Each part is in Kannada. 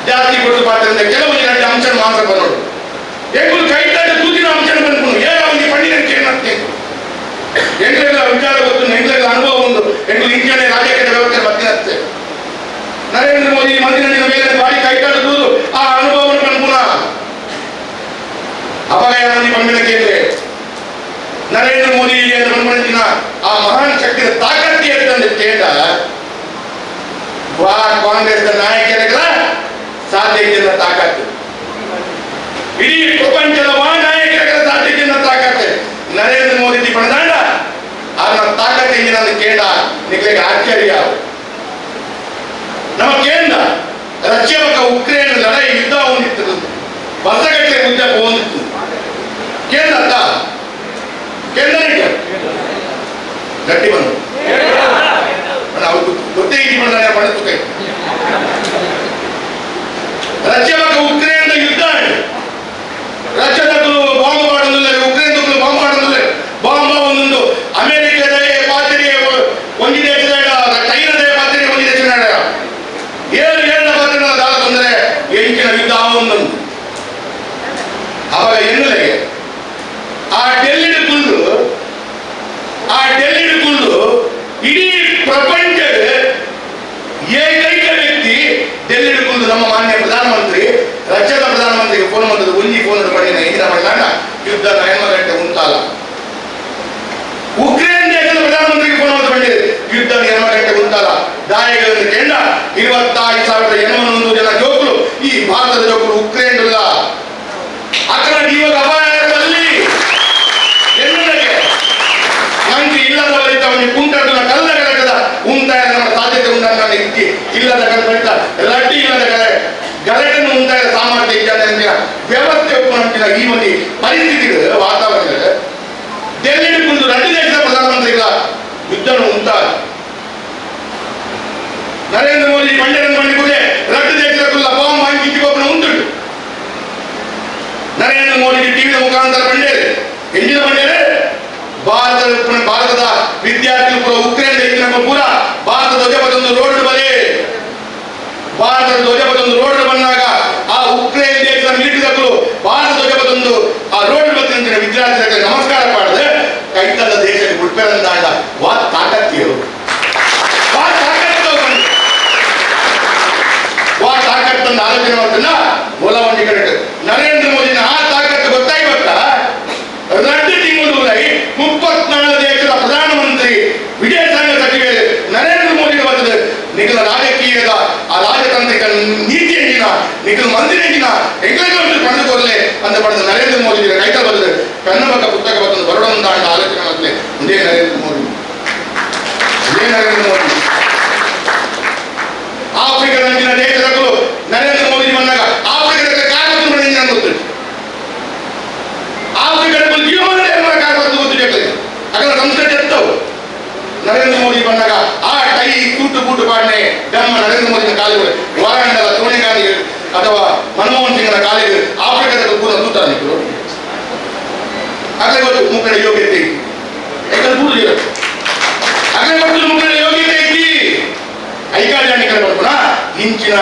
ಜಾಸ್ತಿ ಕೊಟ್ಟು ಪಾತ್ರದ ಕೆಲವು ಎರಡು ಅಂಶ ಮಾತ್ರ ಬರೋದು ಎಂಗುಲು ಕೈತಾಡ ತೂತಿನ ಅಂಶ ಬಂದ್ಕೊಂಡು ಒಂದು ಪಣ್ಣಿನ ಕೇಳತ್ತೆ ಎಂಗ್ಲೆಲ್ಲ ವಿಚಾರ ಗೊತ್ತು ಎಂಗ್ಲೆಲ್ಲ ಅನುಭವ ಒಂದು ಎಂಗ್ಲು ಇಂಚನೆ ರಾಜಕೀಯ ವ್ಯವಸ್ಥೆ ಬರ್ತಿರುತ್ತೆ ನರೇಂದ್ರ ಮೋದಿ ಮಂದಿರ ಮೇಲೆ ಬಾಡಿ ಕೈತಾಡುವುದು ಆ ಅನುಭವವನ್ನು ಪುನಃ ಅಪಾಯ ಮಂದಿ ಪಂಗಡ ಕೇಂದ್ರ ನರೇಂದ್ರ ಮೋದಿ ಬಂದಿನ ಆ ಮಹಾನ್ ಶಕ್ತಿಯ ತಾಕತ್ತಿ ಅಂತಂದು ಕೇಂದ್ರ ಕಾಂಗ್ರೆಸ್ ನಾಯಕರಿಗಳ ಸಾಧ್ಯತೆಯ ತಾಕತ್ತು ಇಡೀ ಪ್ರಪಂಚದ ನಾಯಕರ ಸಾಧ್ಯತೆಯ ತಾಕತ್ತು ನರೇಂದ್ರ ಮೋದಿ ಪಡೆದಾಂಡ ಅವರ ತಾಕತ್ತಿನ ಕೇಂದ್ರ ನಿಮಗೆ ಆಶ್ಚರ್ಯ ನಮ್ಮ ಕೇಂದ್ರ ರಷ್ಯಾ ಮತ್ತು ಉಕ್ರೇನ್ ಲಡಾಯಿ ಯುದ್ಧ ಹೊಂದಿತ್ತು ವರ್ಷಗಟ್ಟಲೆ ಯುದ್ಧ ಹೊಂದಿತ್ತು ಕೇಂದ್ರ ಕೇಂದ್ರ ಗಟ್ಟಿ ಬಂದು ಗೊತ್ತೇ ಬಂದ ಪಡೆದು ಕೈ ರಷ್ಯಾ ಮತ್ತು ಉಕ್ರೇನ್ ಯುದ್ಧ ರಷ್ಯಾದಕ್ಕೂ ಬಾಂಬ್ ಮಾಡೋದಿಲ್ಲ ಉಕ್ರೇನ್ದಕ್ಕೂ ಬಾಂಬ್ ಮಾಡೋದಿಲ್ಲ ಬಾಂಬ್ ಒಂದೊಂದು ಅಮೆರಿಕದ ಪಾತ್ರೆ ಒಂದು ದೇಶದ ಚೈನಾದ ಪಾತ್ರೆ ಒಂದು ದೇಶದ ಏಳು ಪಾತ್ರೆ ದಾಳ ತೊಂದರೆ ಎಂಚಿನ ಯುದ್ಧ ಒಂದೊಂದು ಅವಾಗ ಎನ್ನುಲೆಗೆ ಆ ಡೆಲ್ಲಿಡ್ ಕುಳ್ಳು ಇಡೀ ಪ್ರಪಂಚದ ಏಕೈಕ ವ್ಯಕ್ತಿ ಡೆಲ್ಲಿಡ್ ಕುಳ್ಳು ನಮ್ಮ ಮಾನ್ಯ ಪ್ರಧಾನಮಂತ್ರಿ ರಷ್ಯಾದ ಪ್ರಧಾನಮಂತ್ರಿಗೆ ಫೋನ್ ಮಾಡಿದ್ರು ಒಂಜಿ ಫೋನ್ ಪಡೆದ ಹಿಂದಿನ ಮಾಡಿದಾಗ ಯುದ್ಧ 9 ಗಂಟೆ ಉಂಟಲ್ಲ ಉಕ್ರೇನ್ ದೇಶದ ಪ್ರಧಾನಮಂತ್ರಿಗೆ ಫೋನ್ ಮಾಡಿ ಬಂದಿದೆ ಯುದ್ಧ 9 ಗಂಟೆ ಉಂಟಲ್ಲ ದಾಳಿಗಳನ್ನು ಕೇಂದ್ರ 25,800 ಜನ ಜೋಕರು ಈ ಭಾರತದ ಜೋಕರು ಉಕ್ರೇನ್ ಇಲ್ಲ ಅక్కడ ಇವಾಗ ಅಪಾಯದಲ್ಲಿ ಎನ್ನುವುದಕ್ಕೆ ಮಂತ್ರಿ ಇಲ್ಲದ ಬಳಿಕ ಅವನಿಗೆ ಕುಂಟದ ಕಲ್ಲಗಲಕದ ಉಂಟಾಯ ನಮ್ಮ ಸಾಧ್ಯತೆ ಉಂಟಾಗ ಇಕ್ಕಿ ಇಲ್ಲದ ಬಳಿಕ ರಡ್ಡಿ ಇಲ್ಲದ ಗಲಟನ್ನು ಉಂಟಾಯ ಸಾಮರ್ಥ್ಯ ಇತ್ಯಾದಿ ವ್ಯವಸ್ಥೆ ಒಪ್ಪುವಂತಿನ ಈ ಒಂದು ಪರಿಸ್ಥಿತಿಗಳು ವಾತಾವರಣಗಳು ಡೆಲ್ಲಿ ಕುಂದು ರಡ್ಡಿ ದೇಶದ ಪ್ರಧಾನಮಂತ್ರಿಗಳ ಯುದ್ಧವನ್ನು ಉಂಟಾಗ ನರೇಂದ್ರ ಮೋದಿ ಮಂಡ್ಯವನ್ನು ಮಾಡಿಕೊಂಡೆ ರಡ್ಡಿ ದೇಶದ ಕುಲ್ಲ ಬಾಂಬ್ ಹಾಕಿ ಒಬ್ಬನ ಉಂಟುಂಟು ನರೇಂದ್ರ ಮೋದಿ ಟಿವಿಯ ಮುಖಾಂತರ ಬಂಡೇರೆ ಎಂಜಿನ ಬಂಡೇರೆ ಭಾರತದ ವಿದ್ಯಾರ್ಥಿಗಳು ಪೂರ ಉಕ್ರೇನ್ ದೇಶದ ಪೂರ ಭಾರತ ಧ್ವಜಪದೊಂದು ರೋಡ್ ಬಲೆ ಭಾರತದ ಧ್ವಜಪದೊಂದು ರೋಡ್ ಬಂದಾಗ ಆ ಉಕ್ರೇನ್ ದೇಶದ ಮಿಲಿಟರಿಗಳು ಭಾರತ ಧ್ವಜಪದೊಂದು ಆ ರೋಡ್ ಬಂದ ವಿದ್ಯಾರ್ಥಿಗಳಿಗೆ ನಮಸ್ಕಾರ ಮಾಡಿದ್ರೆ ಕೈತದ ದೇಶಕ್ಕೆ ಬಿಡ್ಬೇರಂದ ವಾ ತಾಕತ್ತಿಯರು ವಾ ತಾಕತ್ತನ್ನು ಆಲೋಚನೆ ಮಾಡ್ತಲ್ಲ ಮೂಲವಂಡಿ ಕರೆಕ್ಟ್ ನರೇಂದ್ರ ಮೋದಿನ ಆ ತಾಕತ್ತು ಗೊತ್ತಾಗಿ ಬರ್ತಾ 2 ತಿಂಗಳು 34 ದೇಶದ ಪ್ರಧಾನಮಂತ್ರಿ ವಿದೇಶಾಂಗ ಸಚಿವರು ನರೇಂದ್ರ ಮೋದಿ ಬರ್ತದೆ ನಿಖಿಲ ರಾಜಕೀಯದ ಆ ರಾಜತಾಂತ್ರಿಕ ನೀತಿ ಎಂಜಿನ ನಿಖಿಲ ಮಂದಿರ ಎಂಗ್ಲೆಂಡ್ ಪಡೆದುಕೊಳ್ಳಲೆ ಅಂತ ಪಡೆದ ನರೇಂದ್ರ ಮೋದಿ ಕೈತ ಬರ್ತದೆ ಕನ್ನಡ ಪುಸ್ತಕ ಬರ್ತದೆ ಬರೋಣ ಆಲೋಚನೆ ಮಾಡ್ತದೆ ಇದೇ ನರೇಂದ್ರ ಮೋದಿ ಆಫ್ರಿಕಾ ದೇಶದಕ್ಕೂ ನರೇಂದ್ರ ಮೋದಿ ಬಂದಾಗ ಆಫ್ರಿಕಾ ಕಾರ್ಯಕ್ರಮ ಗೊತ್ತು ಆಫ್ರಿಕಾ ಜೀವನ ಗೊತ್ತು ಅದರ ಸಂಸ್ಕೃತಿ ಎತ್ತವು ನರೇಂದ್ರ ಮೋದಿ ಬಂದಾಗ ಆ ಕೈ ಕೂಟು ಪಾಡನೆ ನಮ್ಮ ನರೇಂದ್ರ ಮೋದಿನ ಕಾಲಿಗೆ ವಾರಾಣದ ಸೋನಿಯಾ ಗಾಂಧಿ ಅಥವಾ ಮನಮೋಹನ್ ಸಿಂಗ್ನ ಕಾಲಿಗೆ ಆಫ್ರಿಕಾದ ಕೂಡ ಕೂತಾರೆ ನಿಖರು ಅದೇ ಗೊತ್ತು ಮುಖಂಡ ಯೋಗ್ಯತೆ ಅದೇ ಗೊತ್ತು ಮುಖಂಡ ಯೋಗ್ಯತೆ ಐತಿ ಐಕಾಜಾನಿಕರ ಬರ್ಬೋಣ ಇಂಚಿನ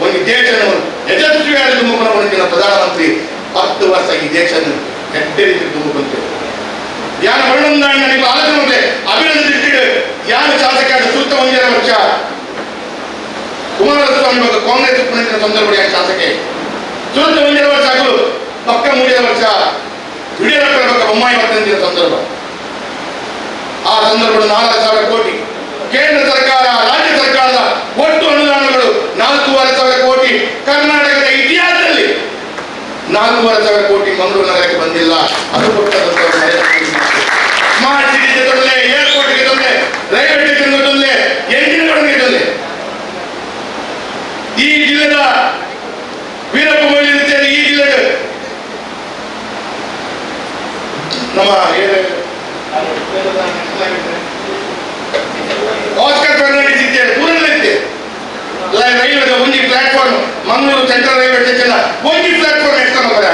ಒಂದು ದೇಶವನ್ನು ಯಶಸ್ವಿಯಾದ ಮುಖನ ಹೊಂದಿನ ಪ್ರಧಾನಮಂತ್ರಿ 10 ವರ್ಷ ಈ ದೇಶವನ್ನು ಎಡ್ಡೆ ರೀತಿ ತುಂಬುವಂತೆ ಯಾನ ವರ್ಣಂದ ನನಗೆ ಆಲೋಚನೆ ಮಾಡಿದೆ ಅಭಿನಂದಿಸಿದ ಯಾನ ಶಾಸಕ ಸುತ್ತ 1 ವರ್ಷ ಕುಮಾರಸ್ವಾಮಿ ಬಗ್ಗೆ ಕಾಂಗ್ರೆಸ್ ಉಪನೆಂಚಿನ ಸಂದರ್ಭ ಶಾಸಕೆ ಸುತ್ತ 1 ವರ್ಷ ಆಗಲು ಪಕ್ಕ 3 ವರ್ಷ ಯಡಿಯೂರಪ್ಪರ ಬಗ್ಗೆ ಬೊಮ್ಮಾಯಿ ವರ್ತಿಸಿದ ಸಂದರ್ಭ ಆ ಸಂದರ್ಭದ 4,000 ಕೋಟಿ ಕೇಂದ್ರ ಸರ್ಕಾರ ರಾಜ್ಯ ಸರ್ಕಾರದ ಒಟ್ಟು ಅನುದಾನಗಳು 4,500 ಕೋಟಿ ಕರ್ನಾಟಕದ ಇತಿಹಾಸದಲ್ಲಿ 4,500 ಕೋಟಿ ಮಂಗಳೂರು ನಗರಕ್ಕೆ ಬಂದಿಲ್ಲ ಅದು ಸ್ಮಾರ್ಟ್ ಸಿಟಿಗೆ ತೊಂದರೆ ಏರ್ಪೋರ್ಟ್ಗೆ ತೊಂದರೆ ರೈಲ್ವೆ ಸ್ಟೇಷನ್ಗೆ ತೊಂದರೆ ಎಂಜಿನ್ಗಳಿಗೆ ತೊಂದರೆ ಈ ಜಿಲ್ಲೆದ ವೀರಪ್ಪ ಮೊಯ್ಲಿ ಈ ಜಿಲ್ಲೆ ನಮ್ಮ ಆಸ್ಕರ್ ಫರ್ನಾಂಡಿಸ್ ಇದ್ದೇವೆ ಪೂರೈಸಿದ್ದೆ ರೈಲ್ವೆ ಒಂದು platform Mangaluru central railway station ಒಂದು ಪ್ಲಾಟ್ಫಾರ್ಮ್ ಎಕ್ಸ್ಟ್ರಾ ಮಕ್ಕಳ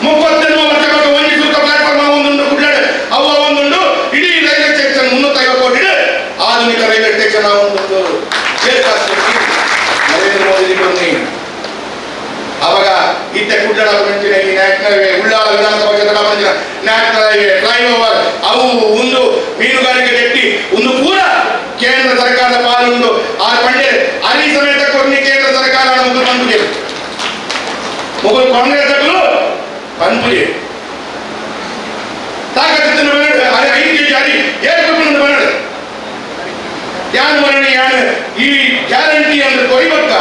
30 ವರ್ಷ ಒಂದು ಸುತ್ತ ಪ್ಲಾಟ್ಫಾರ್ಮ್ ಒಂದೊಂದು ಗುಡ್ಡಾಡು ಅವ ಒಂದೊಂದು ಇಡೀ ರೈಲ್ವೆ ಸ್ಟೇಷನ್ 350 ಕೋಟಿ ಆಧುನಿಕ ರೈಲ್ವೆ ಸ್ಟೇಷನ್ ಒಂದೊಂದು ನರೇಂದ್ರ ಮೋದಿ ಸಂಬಂಧಿಸಿನ ಈ ನ್ಯಾಷನಲ್ ಹೈವೇ ಉಳ್ಳಾಲ ವಿಧಾನಸಭಾ ಕ್ಷೇತ್ರ ಸಂಬಂಧಿಸಿನ ನ್ಯಾಷನಲ್ ಹೈವೇ ಫ್ಲೈಓವರ್ ಅವು ಒಂದು ಮೀನುಗಾರಿಕೆ ಜಟ್ಟಿ ಒಂದು ಪೂರ ಕೇಂದ್ರ ಸರ್ಕಾರದ ಪಾಲುಂಡು ಆ ಪಂಡೆ ಅಲ್ಲಿ ಸಮೇತ ಕೊಡ್ನಿ ಕೇಂದ್ರ ಸರ್ಕಾರ ಮುಗುಲ್ ಬಂದ್ಬಿಡಿ ಮುಗುಲ್ ಕಾಂಗ್ರೆಸ್ ಬಂದ್ಬಿಡಿ ತಾಕತ್ತಿನ ಬನ್ನಡು ಅದು 5 kg ಅರಿ ಏರ್ಪಟ್ಟು ಬನ್ನಡು ಯಾನ್ ಮರಣಿ ಯಾನ್ ಈ ಗ್ಯಾರಂಟಿ ಅಂದ್ರೆ ಕೊಯ್ಬಕ್ಕ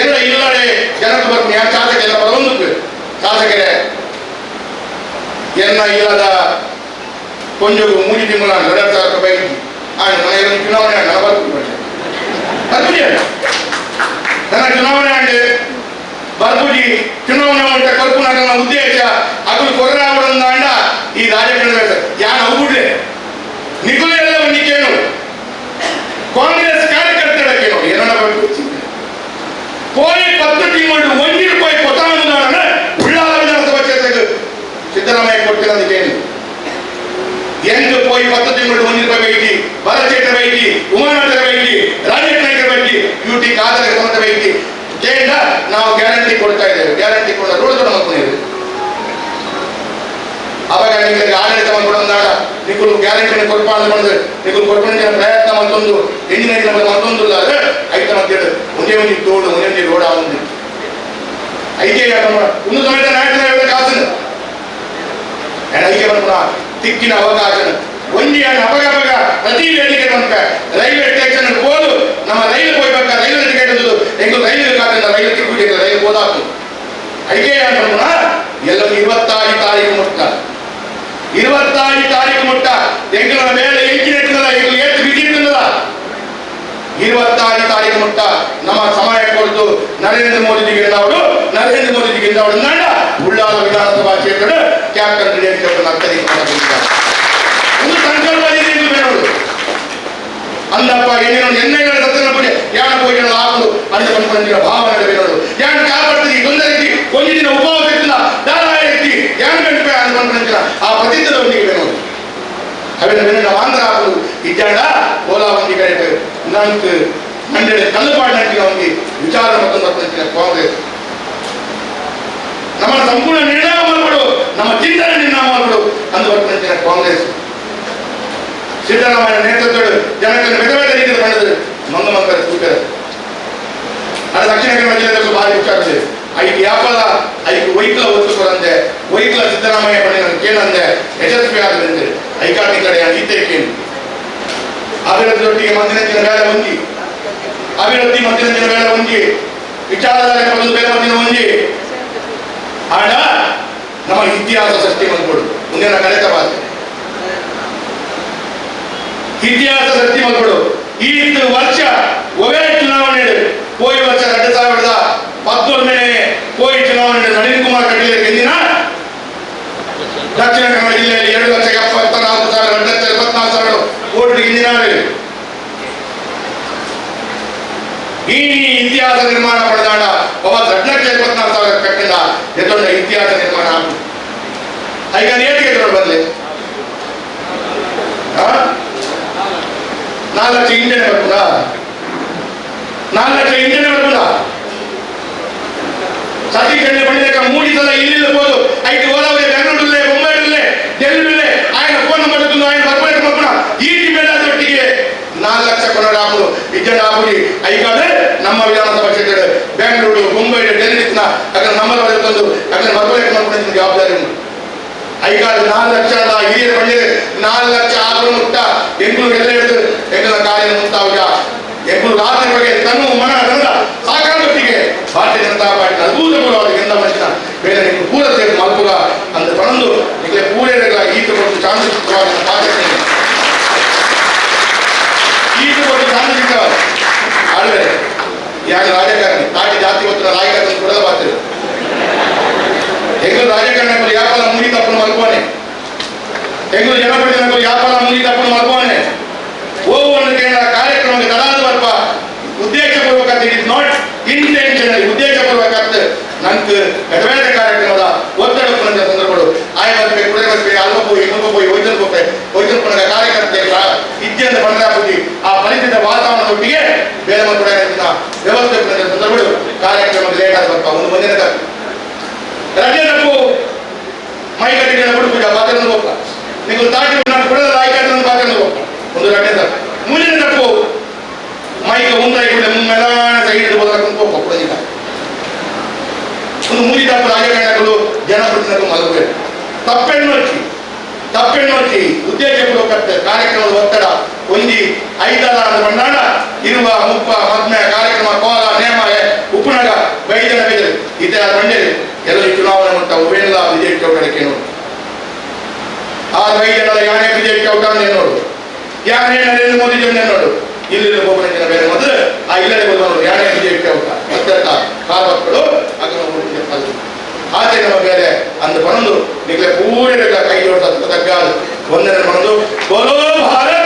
ಎಲ್ಲ ಇಲ್ಲಡೆ ಜನಕ್ಕೆ ಬರ್ತೀನಿ ಯಾರು ಶಾಸಕ ಎಲ್ಲ ಬರೋದು ಶಾಸಕರೇ ಎನ್ನ ಇಲ್ಲದ ಕೊಂಚ 3 ತಿಂಗಳ 2,000 ರೂಪಾಯಿ ಮನೆಯಲ್ಲಿ ಚುನಾವಣೆ ನನ್ನ ಬರ್ಪೂಜಿ ನನ್ನ ಚುನಾವಣೆ ಅಂಡೆ ಬರ್ಪೂಜಿ ಚುನಾವಣೆ ಉಂಟ ಕಲ್ಪನಾ ಉದ್ದೇಶ ಅದು ಕೊರ್ರಾವಡಂದ ಅಂಡ ಈ ರಾಜಕಾರಣ ಯಾನ್ ಅವ್ಬಿಡ್ಲೆ ನಿಗುಲ ಎಲ್ಲ ಒಂದಿಕ್ಕೇನು ಕಾಂಗ್ರೆಸ್ ಕಾರ್ಯಕರ್ತರಕ್ಕೇನು ಏನನ್ನ போய் 10 டீமோடு ஒன்றில் போய் கொட்டாமந்தான உள்ளால விಧಾನಸಭಾ ಕ್ಷೇತ್ರಕ್ಕೆ ಸಿದ್ದರಾಮಯ್ಯ ಕೊಟ್ಟಿರೋದು ಕೇಳಿ ಹೆಂಗ போய் 10 ಟೀಮೋಡು ஒன்றில் போய் ಬೈಟಿ ಬರಚೇಟ ಬೈಟಿ ಉಮಾನಗರ ಬೈಟಿ ರಾಜಕೀಯ ಬೈಟಿ ಯೂಟಿ ಕಾದರ ಸಂತ ಬೈಟಿ ಕೇಂದ್ರ ನಾವು ಗ್ಯಾರಂಟಿ ಕೊಡ್ತಾ ಇದ್ದೇವೆ ಗ್ಯಾರಂಟಿ ಕೊಡ ರೋಡ್ ದೊಡ್ಡ ಮಾಡ್ಕೊಂಡಿದ್ದೀವಿ ಅವಾಗ ನಿಮಗೆ ಆಡಳಿತ ಮಾಡ್ಕೊಂಡಾಗ ನೀವು ಗ್ಯಾರಂಟಿ ಕೊಡ್ಪಾಂದ್ರೆ ನೀವು ಕೊಡ್ಕೊಂಡಿದ್ದ ಪ್ರಯತ್ನ ಮತ್ತೊಂದು ಎಂಜಿನಿಯರಿಂಗ್ ಮತ್ತೊಂದು ಐತ ಮತ್ತೇಳು ಒಂದೇ ಒಂದು ತೋಡು ಒಂದೇ ರೋಡ್ ಆಗುಂದು ಐಕೆ ಒಂದು ಸಮೇತ ನಾಯಕ ಕಾಸು ಐಕೆ ಬಂದ ತಿಕ್ಕಿನ ಅವಕಾಶ ಒಂದಿ ಅಪಗ ಪ್ರತಿ ವೇದಿಕೆ ಬಂದ ರೈಲ್ವೆ ಸ್ಟೇಷನ್ ಹೋದು ನಮ್ಮ ರೈಲು ಹೋಗ್ಬೇಕ ರೈಲ್ವೆ ಟಿಕೆಟ್ ಹೆಂಗು ರೈಲು ಕಾದಿಂದ ರೈಲು ಟಿಕೆಟ್ ರೈಲು ಹೋದಾಕು ಐಕೆ ಬಂದ ಎಲ್ಲರೂ 26 ತಾರೀಕು ಮುಟ್ಟ 26 ತಾರೀಕು ಮುಟ್ಟ ಎಂಗಳ ಮೇಲೆ ಎಂಕಿನೆಟ್ಟಲ್ಲ ಎಂಗಳು ಎಷ್ಟು ಬಿಗಿಟ್ಟಲ್ಲ 26 ತಾರೀಕು ಮುಟ್ಟ ನಮ್ಮ ಸಮಯ ಕೊಡ್ತು ನರೇಂದ್ರ ಮೋದಿಜಿಗೆ ಅವಳು ನಾಡ ಉಳ್ಳಾಲ ವಿಧಾನಸಭಾ ಕ್ಷೇತ್ರ ಕ್ಯಾಪ್ಟನ್ ಒಂದು ಸಂಕಲ್ಪ ಬೇಡೋದು ಅಂದಪ್ಪ ಎಣ್ಣೆಗಳ ಸತ್ತಿನ ಪೂಜೆ ಯಾಣ ಪೂಜೆ ಆಗುದು ಅಂತ ಬಂದಿರೋ ಭಾವನೆ ಬೇಡೋದು ಯಾಣ ಕಾಪಾಡ್ತೀವಿ ತೊಂದರೆ ಒಂದು ದಿನ ಉಪವಾಸ ಇಟ್ಟಿಲ್ಲ ದಾರ ಎತ್ತಿ ಯಾಣ ಗಂಟೆ ಅಂತ ಆ ಪ್ರತಿಜ್ಞದೊಂದಿಗೆ ಬೇಡೋದು ಅವೆಲ್ಲ ನಾವು ಆಂಧ್ರ ಆಗುದು ಇದ್ದಾಡ ಓಲಾ ಒಂದು ಕಡೆ ನಂಗೆ ಮಂಡ್ಯ ಕಲ್ಲುಪಾಡಿನ ಒಂದು ವಿಚಾರ ಮತ್ತೊಂದು ಕಾಂಗ್ರೆಸ್ ನಮ್ಮ ಸಂಪೂರ್ಣ ನಿರ್ಣಯ ಮಾಡ್ಬಿಡು ನಮ್ಮ ಚಿಂತನೆ ನಿರ್ಣಯ ಮಾಡ್ಬಿಡು ಅಂದು ಬರ್ತಿನ ಕಾಂಗ್ರೆಸ್ ಸಿದ್ದರಾಮಯ್ಯ ನೇತೃತ್ವ ಜನಕ್ಕೆ ಬೇರೆ ಬೇರೆ ರೀತಿಯಲ್ಲಿ ಮಾಡಿದ್ರು ಮಂಗ ಮಕ್ಕಳ ಕೂತಾರೆ ಅದು ದಕ್ಷಿಣ ಕನ್ನಡ ಜಿಲ್ಲೆಯಲ್ಲಿ ಭಾರಿ ವಿಚಾರ ಇದೆ ಐದು ವ್ಯಾಪಾರ ಐದು ವೈಕಲ ಒತ್ತು ಕೊಡಂದೆ ವೈಕಲ ಸಿದ್ದರಾಮಯ್ಯ ಪಡೆ ನಾನು ಕೇಳಂದೆ ಯಶಸ್ವಿ ಆಗದಂತೆ ಐಕಾಟಿ ಕಡೆ ಇದ್ದೇ ಕೇಳಿ ಅಭಿವೃದ್ಧಿಯೊಟ್ಟಿಗೆ ಮಂದಿನ ಬೇಳೆ ಹೊಂದಿ ಅಭಿವೃದ್ಧಿ ಮಂದಿನ ಬೇಳೆ ಹೊಂದಿ ವಿಚಾರಧಾರೆ ಒಂದು ಬೇರೆ ಮಂದಿನ ಹೊಂದಿ ಆಡ ನಮ್ಮ ಇತಿಹಾಸ ಸೃಷ್ಟಿ ಮಾಡ್ಕೊಡು ಮುಂದಿನ ಕಲಿತ ಭಾಷೆ ಇತಿಹಾಸ ಸೃಷ್ಟಿ ಮಾಡ್ಕೊಡು ಈ ವರ್ಷ ಒಗೇ ಚುನಾವಣೆ ಹೋಗಿ ವರ್ಷ 2017 ಹೋಗಿ ಚುನಾವಣೆ ನಳಿನ್ ಕುಮಾರ್ ಕಟೀಲ್ ಗೆದ್ದಿನ ದಕ್ಷಿಣ ಕನ್ನಡ ಜಿಲ್ಲೆಯಲ್ಲಿ 2,74,274 ಕೋಟಿ ಗೆದ್ದಿನ ಈ ಇತಿಹಾಸ ನಿರ್ಮಾಣ ಪಡೆದಾಡ ಒಬ್ಬ 2,74,000 ಕಟ್ಟಿದ ಎದೊಂಡ ಇತಿಹಾಸ ನಿರ್ಮಾಣ ಆಗ ಈಗ ಏಟಿಗೆ ಬಂದ್ಲೆ 4 ಲಕ್ಷ ಇಂಡಿಯನ್ ಬರ್ಬೋದಾ 4 ಲಕ್ಷ ಇಂಡಿಯನ್ ಬರ್ಬೋದಾ ಸತೀಶ್ ಎಣ್ಣೆ ಪಡೆದಾಗ 3 ಸಲ ಇಲ್ಲಿರ್ಬೋದು 5 ಓಲಾವರೆ ಬೆಂಗಳೂರಲ್ಲೇ ಮುಂಬೈನಲ್ಲೇ ಡೆಲ್ಲಿಯಲ್ಲೇ ఆయన ಫೋನ್ ನಂಬರ್ ఆయన ಬರ್ಬೇಕು ಮಾಡ್ಕೋಣ ಈ ಮೇಲಾದೊಟ್ಟಿಗೆ 4 ಲಕ್ಷ ಕೊಡೋದು ಹಾಕುದು ಇಜ್ಜಂಡ ಹಾಕುದಿ ಐಕಾದ್ರೆ ನಮ್ಮ ವಿಧಾನಸಭಾ ಕ್ಷೇತ್ರ ಬೆಂಗಳೂರು ಮುಂಬೈ ಡೆಲ್ಲಿ ಅದ್ರ ನಂಬರ್ ಬರೆದು ಅದ್ರ ಬರ್ಬೇಕು ಮಾಡ್ಕೊಂಡು ಜವಾಬ್ದಾರಿ ಉಂಟು ಐಕಾದ್ರೆ 4 ಲಕ್ಷ ಅಲ್ಲ ಹಿರಿಯರು ಬಂದಿದೆ 4 ಲಕ್ಷ ಆದ್ರೂ ಮುಟ್ಟ ಎಂಗ್ಳೂರು ಎಲ್ಲ ಹಿಡಿದು ಎಂಗಳ ಕಾರ್ಯ ಮುಂತಾವುದ ಎಂಗ್ಳೂರು ಆದ ಬಗ್ಗೆ ತನ್ನ ಮನ ತಂದ ಸಾಕಾದೊಟ್ಟಿಗೆ ಭಾರತೀಯ ಜನತಾ ಪಾರ್ಟಿ ಅದ್ಭುತಪೂರ್ವವಾದ ಎಲ್ಲ ಮನುಷ್ಯನ ಬೇರೆ ನೀವು ಪೂರ ಸೇರಿ ಮಲ್ಪುರ ಅಂತ ತಂದು ಈಗಲೇ ಪೂರೈಗಳ ಈತ ಕೊಟ್ಟು ಸಾಂಸ್ಕೃತಿಕವಾದ ಪಾಠನೆ ಈತ ಕೊಟ್ಟು ಸಾಂಸ್ಕೃತಿಕವಾದ ಆಳ್ವೇರೆ ಯಾರು ರಾಜಕಾರಣಿ ತಾಟಿ ಜಾತಿ ಗೊತ್ತಿನ ರಾಜಕಾರಣ ಕೊಡದ ಬಾರ್ತಿರು ಎಂಗ್ಳೂರು ರಾಜಕಾರಣ ವ್ಯಾಪಾರ ಮುಗಿ ತಪ್ಪು ಮಲ್ಪೋನೆ ಎಂಗ್ಳೂರು ಜನಪ್ರತಿನಿಧಿಗಳು ವ್ಯಾಪಾರ ಮುಗಿ ತಪ್ಪು ಮಲ್ಪೋನೆ ಹೋಗುವಂತ ಕೇಂದ್ರ ಕಾರ್ಯಕ್ರಮಕ್ಕೆ ತಡಾದ ಬರ್ಪ ಉದ್ದೇಶಪೂರ್ವಕ ಇಟ್ ನಾಟ್ ಇಂಟೆನ್ಷನಲಿ ಉದ್ದೇಶಪೂರ್ವಕ ನಂಗೆ ಗತವೇದ ಕಾರ್ಯಕ್ರಮದ ಒತ್ತಡ ಸಂದರ್ಭಗಳು ಆಯ ಬರ್ಬೇಕು ಕುಡಿಯ ಬರ್ಬೇಕು ಅಲ್ಪ ಹೋಗಿ ಇನ್ನೊಬ್ಬ ಹೋಗಿ ವೈದ್ಯರು ಪುನಃ ಕಾರ್ಯಕರ್ತೆ ಇದ್ಯಂತ ಬಂದಾಪತಿ ಆ ಪರಿಚಿತ ವಾತಾವರಣದೊಟ್ಟಿಗೆ ಬೇರೆ ಮಕ್ಕಳ ವ್ಯವಸ್ಥೆ ಸಂದರ್ಭಗಳು ಕಾರ್ಯಕ್ರಮಕ್ಕೆ ಲೇಟ್ ಆದ ಬರ್ಪ ಒಂದು ಮುಂದಿನ ರಜೆ ತಪ್ಪು ಮೈ ಕಟ್ಟಿಗೆ ಬಿಡು ಪೂಜಾ ಪಾತ್ರ ಹೋಗ ನೀವು ತಾಟಿ ಕೂಡ ಆಯ್ಕೆ ಪಾತ್ರ ಹೋಗ ಒಂದು ರಜೆ ತಪ್ಪು ಮುಂದಿನ ತಪ್ಪು ಮೈಗೆ ಮುಂದಾಗಿ ಕೂಡ ಮೆಲಾನ ಸೈಡ್ ಬದಲಾಕೊಂಡು ಕೊಡೋದಿಲ್ಲ ಒಂದು ಮೂಲಿ ತಪ್ಪು ರಾಜಕಾರಣಿಗಳು ಜನಪ್ರತಿನಿಧಿಗಳು ಮಲಗಬೇಕು ತಪ್ಪೆಣ್ಣು ಹಚ್ಚಿ ಉದ್ದೇಶಪೂರ್ವಕ ಕಾರ್ಯಕ್ರಮದ ಒತ್ತಡ ಒಂದಿ ಐದರ ಬಂಡಾಣ ಇರುವ ಮುಪ್ಪ ಮದ್ಮೆ ಕಾರ್ಯಕ್ರಮ ಕೋಲ ನೇಮ ಉಪನಗ ವೈದ್ಯನ ಬೆದರಿ ಇತರ ಮಂಡ್ಯರು ಎಲ್ಲರೂ ಚುನಾವಣೆ ಮುಟ್ಟ ಉಪೇಂದ್ರ ಬಿಜೆಪಿ ಚೌಕಡಕ್ಕೆ ನೋಡು ಆ ವೈದ್ಯನ ಯಾನೇ ಬಿಜೆಪಿ ಚೌಕ ನೋಡು ಯಾನೇ ನರೇಂದ್ರ ಮೋದಿ ಜೊತೆ ನೋಡು ಇಲ್ಲಿ ಒಬ್ಬನ ಜನ ಬೇರೆ ಮೊದಲು ಆ ಇಲ್ಲದೆ ಬಂದವರು ಯಾನೇ ಬಿಜೆಪಿ ಚೌಕ ಅತ್ಯಂತ ಕಾರ್ಮಕ್ಕಳು ಅದನ್ನು ಆಚೆ ನಮ್ಮ ಬೇರೆ ಅಂದು ಬಂದು ನಿಗಲೆ ಪೂರ್ಣ ಕೈ ಜೋಡಿಸ ತಗ್ಗಾದು ಒಂದನೇ ಬಂದು ಬೋಲೋ ಭಾರತ್